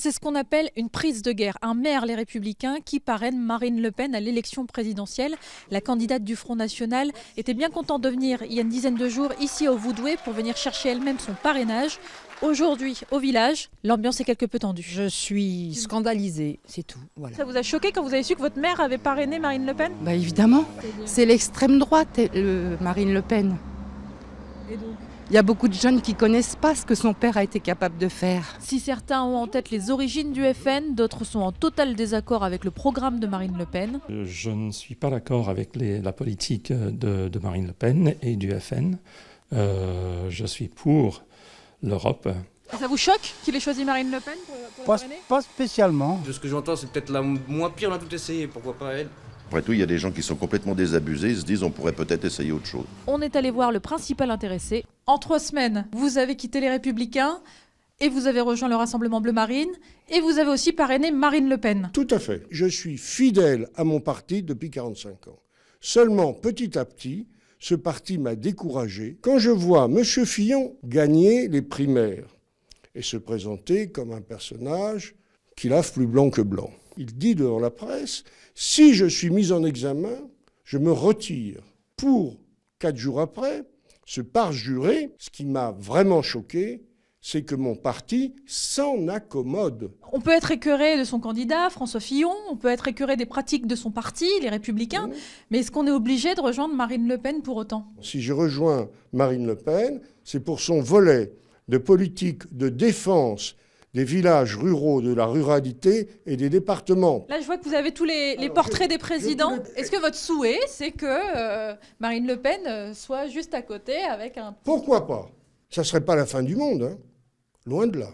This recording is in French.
C'est ce qu'on appelle une prise de guerre. Un maire, les Républicains, qui parraine Marine Le Pen à l'élection présidentielle. La candidate du Front National était bien contente de venir il y a une dizaine de jours ici au Voudoué pour venir chercher elle-même son parrainage. Aujourd'hui, au village, l'ambiance est quelque peu tendue. Je suis scandalisée, c'est tout. Voilà. Ça vous a choqué quand vous avez su que votre mère avait parrainé Marine Le Pen? Bah évidemment, c'est l'extrême droite, Marine Le Pen. Et donc, il y a beaucoup de jeunes qui ne connaissent pas ce que son père a été capable de faire. si certains ont en tête les origines du FN, d'autres sont en total désaccord avec le programme de Marine Le Pen. Je ne suis pas d'accord avec la politique de Marine Le Pen et du FN. Je suis pour l'Europe. Ça vous choque qu'il ait choisi Marine Le Pen pour parrainer? Pas spécialement. De ce que j'entends, c'est peut-être la moins pire, on a tout essayé, pourquoi pas elle? Après tout, il y a des gens qui sont complètement désabusés, ils se disent on pourrait peut-être essayer autre chose. On est allé voir le principal intéressé. En 3 semaines, vous avez quitté les Républicains et vous avez rejoint le Rassemblement Bleu Marine et vous avez aussi parrainé Marine Le Pen. Tout à fait. Je suis fidèle à mon parti depuis 45 ans. Seulement, petit à petit, ce parti m'a découragé. Quand je vois M. Fillon gagner les primaires et se présenter comme un personnage qui lave plus blanc que blanc. Il dit devant la presse, si je suis mis en examen, je me retire. Pour 4 jours après, se parjurer, ce qui m'a vraiment choqué, c'est que mon parti s'en accommode. On peut être écœuré de son candidat, François Fillon, on peut être écœuré des pratiques de son parti, les Républicains, mais est-ce qu'on est obligé de rejoindre Marine Le Pen pour autant? Si je rejoins Marine Le Pen, c'est pour son volet de politique de défense des villages ruraux, de la ruralité et des départements. Là, je vois que vous avez tous les portraits des présidents. Est-ce que votre souhait, c'est que Marine Le Pen soit juste à côté avec un... Pourquoi pas? Ça ne serait pas la fin du monde, hein. Loin de là.